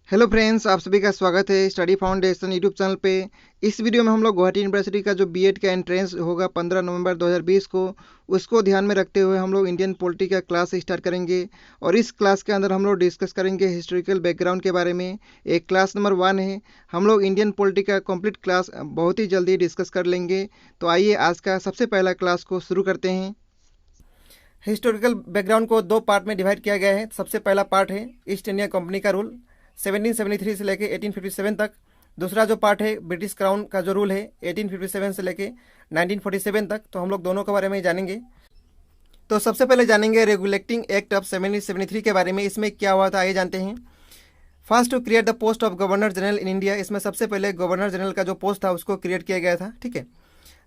Hello friends, आप सभी का स्वागत है स्टडी फाउंडेशन यूट्यूब चैनल पे। इस वीडियो में हम लोग गुवाहाटी यूनिवर्सिटी का जो बीएड का एंट्रेंस होगा 15 नवंबर 2020 को, उसको ध्यान में रखते हुए हम लोग इंडियन पॉलिटी का क्लास स्टार्ट करेंगे। और इस क्लास के अंदर हम लोग डिस्कस करेंगे हिस्टोरिकल बैकग्राउंड के बारे में। एक क्लास नंबर 1 है। हम लोग इंडियन पॉलिटी का कंप्लीट क्लास बहुत ही जल्दी डिस्कस कर लेंगे। तो आइए आज का सबसे पहला क्लास को शुरू करते हैं। हिस्टोरिकल बैकग्राउंड को दो पार्ट में डिवाइड किया गया है। सबसे पहला पार्ट है ईस्ट इंडिया कंपनी का रूल 1773 से लेके 1857 तक। दूसरा जो पार्ट है ब्रिटिश क्राउन का जो रूल है 1857 से लेके 1947 तक। तो हम लोग दोनों के बारे में जानेंगे। तो सबसे पहले जानेंगे रेगुलेटिंग एक्ट ऑफ 1773 के बारे में। इसमें क्या हुआ था आइए जानते हैं। First to create the post of governor general in India. इसमें सबसे पहले गवर्नर जनरल का जो पोस्ट था उसको क्रिएट किया गया था। ठीक है।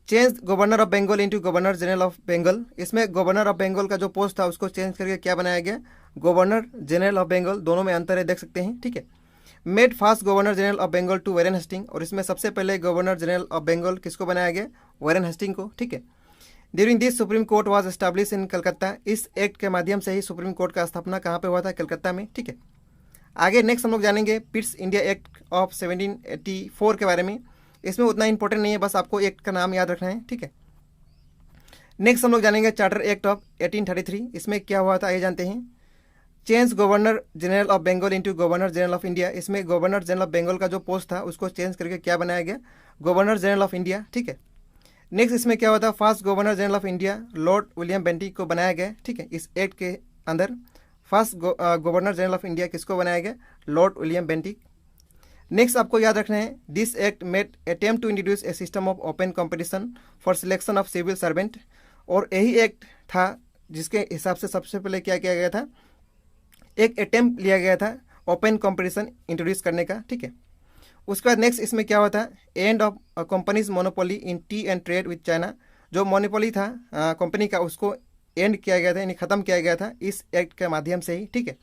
Change governor of Bengal into governor general of Bengal. इसमें गवर्नर ऑफ बंगाल का जो पोस्ट था उसको चेंज करके क्या बनाया गया, गवर्नर जनरल ऑफ बंगाल। दोनों में अंतर है, देख सकते हैं। ठीक है। Made first governor general of Bengal to Warren Hastings. और इसमें सबसे पहले गवर्नर जनरल ऑफ बंगाल किसको बनाया गया, वॉरेन हेस्टिंग को। ठीक है। During this supreme court was establish in Calcutta. इस एक्ट के माध्यम से ही सुप्रीम कोर्ट का स्थापना कहाँ पे हुआ था, कलकत्ता में। ठीक है। आगे नेक्स्ट हम लोग जानेंगे पिट्स इंडिया एक्ट ऑफ 1784 के बारे में। इसमें उतना इंपॉर्टेंट नहीं है, बस आपको एक्ट का नाम याद रखना है। ठीक है। नेक्स्ट हम लोग जानेंगे चार्टर एक्ट ऑफ 1833। इसमें क्या हुआ था ये जानते हैं। Change governor general of Bengal into governor general of India. इसमें गवर्नर जनरल ऑफ बंगाल का जो पोस्ट था उसको चेंज करके क्या बनाया गया, गवर्नर जनरल ऑफ इंडिया। ठीक है। नेक्स्ट इसमें क्या हुआ था, first governor general of India Lord William Bentinck को बनाया गया। ठीक है। इस एक्ट के अंदर first governor general of India किसको बनाया गया, लॉर्ड विलियम बेंटिक। नेक्स्ट आपको याद रखना है, this act made attempt to introduce a system of open competition for selection of civil servant. और यही एक्ट था जिसके हिसाब से सबसे पहले क्या किया गया था, एक अटेम्प्ट लिया गया था ओपन कंपटीशन इंट्रोड्यूस करने का। ठीक है। उसके बाद नेक्स्ट इसमें क्या हुआ था, end of companies monopoly in T and trade with China. जो मोनोपोली था कंपनी का उसको एंड किया गया था, यानी खत्म किया गया था इस एक्ट के माध्यम से ही। ठीक है।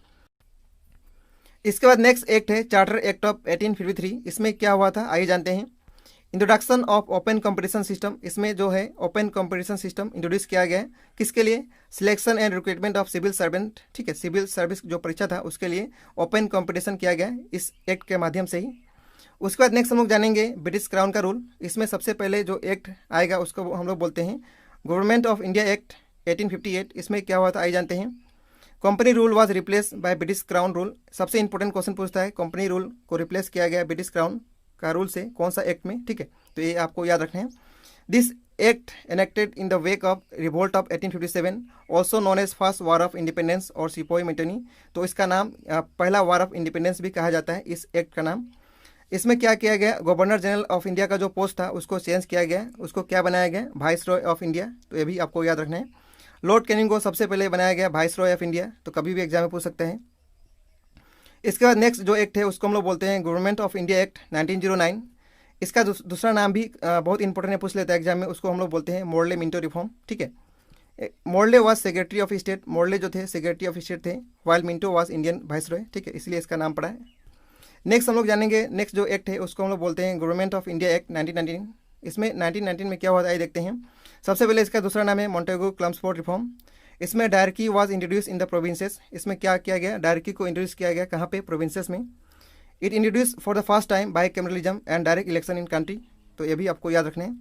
इसके बाद नेक्स्ट एक्ट है चार्टर एक्ट ऑफ 1853। इसमें क्या हुआ था आइए जानते हैं। Introduction of open competition system. इसमें जो है ओपन कंपटीशन सिस्टम इंट्रोड्यूस किया गया है किसके लिए, selection and recruitment of civil servant. ठीक है। सिविल सर्विस जो परीक्षा था उसके लिए ओपन कंपटीशन किया गया इस एक्ट के माध्यम से ही। उसके बाद नेक्स्ट हम लोग जानेंगे ब्रिटिश क्राउन का रूल। इसमें सबसे पहले जो एक्ट आएगा उसको हम लोग बोलते हैं गवर्नमेंट ऑफ इंडिया एक्ट 1858। इसमें क्या हुआ था आइए जानते हैं। Company rule was replace by British crown rule. सबसे इंपॉर्टेंट क्वेश्चन पूछता है, कंपनी रूल को रिप्लेस किया गया ब्रिटिश क्राउन का रूल से, कौन सा एक्ट में। ठीक है। तो ये आपको याद रखना है। This act enacted in the wake of revolt of 1857 also known as first war of independence और सिपोही मेटनी। तो इसका नाम पहला वार ऑफ इंडिपेंडेंस भी कहा जाता है इस एक्ट का नाम। इसमें क्या किया गया, गवर्नर जनरल ऑफ इंडिया का जो पोस्ट था उसको चेंज किया गया, उसको क्या बनाया गया, वाइस रॉय ऑफ इंडिया। तो ये भी आपको याद रखना है। लॉर्ड कैनिंग को सबसे पहले बनाया गया वाइस रॉय ऑफ इंडिया। तो कभी भी एग्जाम में पूछ सकते हैं। इसके बाद नेक्स्ट जो एक्ट है उसको हम लोग बोलते हैं गवर्नमेंट ऑफ इंडिया एक्ट 1909। इसका दूसरा नाम भी बहुत इंपॉर्टेंट है, पूछ लेता है एग्जाम में। उसको हम लोग बोलते हैं मोर्ले मिंटो रिफॉर्म। ठीक है। Morley was secretary of state. Morley जो थे सेक्रेटरी ऑफ स्टेट थे, while Minto was Indian vice Roy. ठीक है, इसलिए इसका नाम पड़ा है। नेक्स्ट हम लोग जानेंगे, नेक्स्ट जो एक्ट है उसको हम लोग बोलते हैं गवर्नमेंट ऑफ इंडिया एक्ट 1919। इसमें 1919 में क्या हुआ था आइए देखते हैं। सबसे पहले इसका दूसरा नाम है मॉन्टेगो क्लम्सफोर्ड रिफॉर्म। इसमें dyarchy was introduce in the provinces. इसमें क्या किया गया, डायरकी को इंट्रोड्यूस किया गया कहाँ पे, प्रोविंसेस में। It introduce for the first time by cameralism and direct election in country. तो ये भी आपको याद रखना है।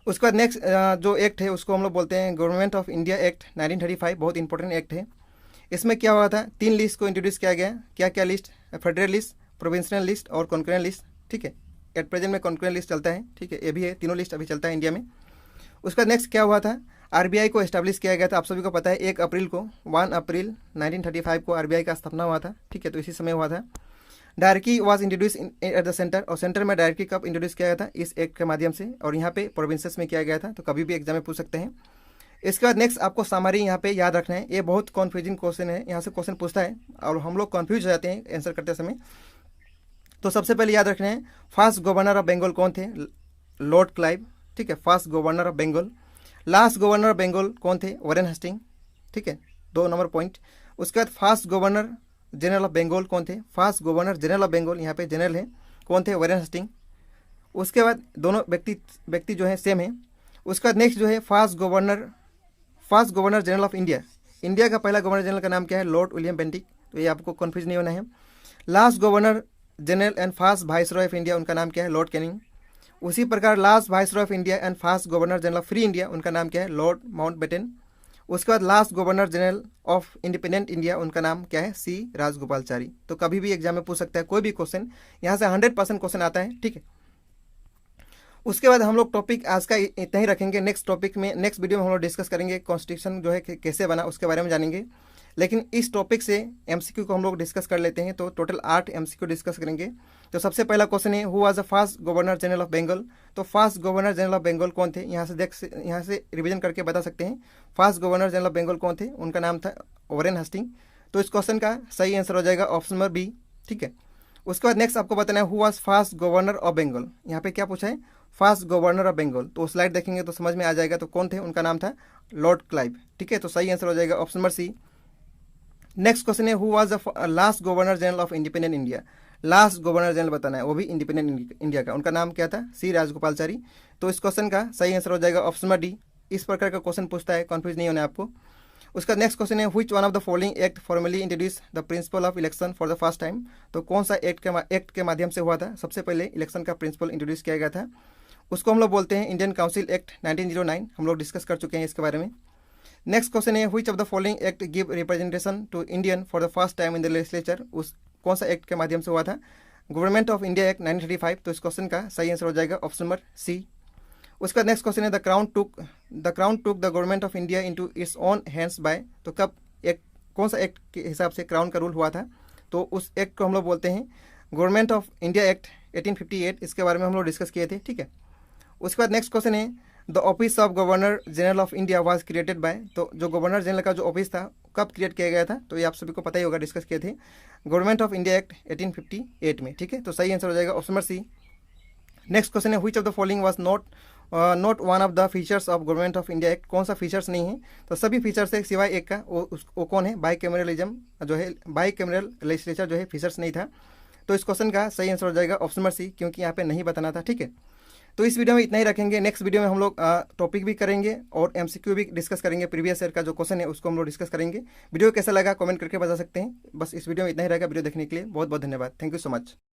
उसके बाद नेक्स्ट जो एक्ट है उसको हम लोग बोलते हैं गवर्नमेंट ऑफ इंडिया एक्ट 1935। बहुत इंपॉर्टेंट एक्ट है। इसमें क्या हुआ था, 3 लिस्ट को इंट्रोड्यूस किया गया। क्या क्या list, federal list, provincial list और कॉन्करेंट लिस्ट। ठीक है। एट प्रेजेंट में कॉन्करेंट लिस्ट चलता है। ठीक है, ये भी है, तीनों लिस्ट अभी चलता है इंडिया में। उसका नेक्स्ट क्या हुआ था, आरबीआई को एस्टैब्लिश किया गया था। आप सभी को पता है 1 अप्रैल को 1 अप्रैल 1935 को आरबीआई का स्थापना हुआ था। ठीक है, तो इसी समय हुआ था। Dyarchy was introduce at the centre. और सेंटर में डायरकी कब इंट्रोड्यूस किया गया था, इस एक्ट के माध्यम से। और यहाँ पे प्रोविंसेस में किया गया था। तो कभी भी एग्जाम में पूछ सकते हैं। इसके बाद नेक्स्ट आपको सामरी यहाँ पे याद रखना है। ये बहुत कन्फ्यूजिंग क्वेश्चन है, यहाँ से क्वेश्चन पूछता है और हम लोग कन्फ्यूज हो जाते हैं आंसर करते समय। तो सबसे पहले याद रखना है, फर्स्ट गवर्नर ऑफ बंगाल कौन थे, लॉर्ड क्लाइव। ठीक है, first governor of Bengal. Last governor of Bengal कौन थे, वॉरेन हेस्टिंग। ठीक है, 2 नंबर पॉइंट। उसके बाद first governor general of Bengal कौन थे, first governor general of Bengal, यहाँ पे जनरल है, कौन थे, वॉरेन हेस्टिंग। उसके बाद दोनों व्यक्ति जो है सेम है। उसके बाद नेक्स्ट जो है first governor general of India. India का पहला गवर्नर जनरल का नाम क्या है, लॉर्ड विलियम बेंटिक। तो ये आपको कन्फ्यूज नहीं होना है। Last governor general and first viceroy of India, उनका नाम क्या है? Lord Canning. उसी प्रकार last viceroy of India and first governor general of free India, उनका नाम क्या है? Lord Mountbatten. उसके बाद last governor general of independent India, उनका नाम क्या है? सी राजगोपालचारी। तो कभी भी एग्जाम में पूछ सकता है कोई भी क्वेश्चन, यहाँ से 100% क्वेश्चन आता है, ठीक है। उसके बाद हम लोग टॉपिक आज का इतना ही रखेंगे। नेक्स्ट टॉपिक में, नेक्स्ट वीडियो में हम लोग डिस्कस करेंगे कॉन्स्टिट्यूशन जो है कैसे बना, उसके बारे में जानेंगे। लेकिन इस टॉपिक से एमसीक्यू को हम लोग डिस्कस कर लेते हैं। तो टोटल 8 एमसीक्यू डिस्कस करेंगे। तो सबसे पहला क्वेश्चन है, who was the first governor general of Bengal. तो first governor general of Bengal कौन थे? यहाँ से रिवीजन करके बता सकते हैं। First governor general of Bengal कौन थे? उनका नाम था वॉरेन हस्टिंग। तो इस क्वेश्चन का सही आंसर हो जाएगा ऑप्शन नंबर बी, ठीक है। उसके बाद नेक्स्ट आपको बताना है, who was first governor of Bengal. यहाँ पे क्या पूछा है? First governor of Bengal. तो स्लाइड देखेंगे तो समझ में आ जाएगा। तो कौन थे? उनका नाम था लॉर्ड क्लाइव, ठीक है। तो सही आंसर हो जाएगा option number C. Next question है, who was the last governor general of independent India. Last governor general बताना है, वो भी इंडिपेंडेंट इंडिया का। उनका नाम क्या था? सी राजगोपालचारी। तो इस क्वेश्चन का सही आंसर हो जाएगा ऑप्शन नंबर डी। इस प्रकार का क्वेश्चन पूछता है, कन्फ्यूज नहीं होना आपको। उसका नेक्स्ट क्वेश्चन है, which one of the following act formally introduce the principle of election for the first time. तो कौन सा एक्ट के माध्यम से हुआ था? सबसे पहले इलेक्शन का प्रिंसिपल इंट्रोड्यूस किया गया था, उसको हम लोग बोलते हैं इंडियन काउंसिल एक्ट 1909। हम लोग डिस्कस कर चुके हैं इसके बारे में। नेक्स्ट क्वेश्चन है, which of the following act give representation to Indian for the first time in the legislature. उस कौन सा एक्ट के माध्यम से हुआ था? Government of India act 1935। तो इस क्वेश्चन का सही आंसर हो जाएगा ऑप्शन नंबर सी। उसका नेक्स्ट क्वेश्चन है, the crown took the government of India into its own hands by. तो कब एक्ट, कौन सा एक्ट के हिसाब से क्राउन का रूल हुआ था? तो उस एक्ट को हम लोग बोलते हैं गवर्नमेंट ऑफ इंडिया एक्ट 1858। इसके बारे में हम लोग डिस्कस किए थे, ठीक है। उसके बाद नेक्स्ट क्वेश्चन है, the office of governor general of India was created by. तो जो गवर्नर जनरल का जो ऑफिस था कब क्रिएट किया गया था? तो ये आप सभी को पता ही होगा, डिस्कस किए थे, गवर्नमेंट ऑफ इंडिया एक्ट 1858 में, ठीक है। तो सही आंसर हो जाएगा option number C. Next question है, which of the following was not one of the features of government of India act. कौन सा फीचर्स नहीं है? तो सभी फीचर्स है सिवाय एक का। वो कौन है? बाइकैमरलिज्म जो है, बाइकैमरल लेजिस्लेचर जो है, फीचर्स नहीं था। तो इस क्वेश्चन का सही आंसर हो जाएगा ऑप्शन नंबर सी, क्योंकि यहाँ पे नहीं बताना था, ठीक है। तो इस वीडियो में इतना ही रखेंगे। नेक्स्ट वीडियो में हम लोग टॉपिक भी करेंगे और एमसीक्यू भी डिस्कस करेंगे। प्रीवियस ईयर का जो क्वेश्चन है उसको हम लोग डिस्कस करेंगे। वीडियो कैसा लगा कमेंट करके बता सकते हैं। बस इस वीडियो में इतना ही रहेगा। वीडियो देखने के लिए बहुत बहुत धन्यवाद। Thank you so much.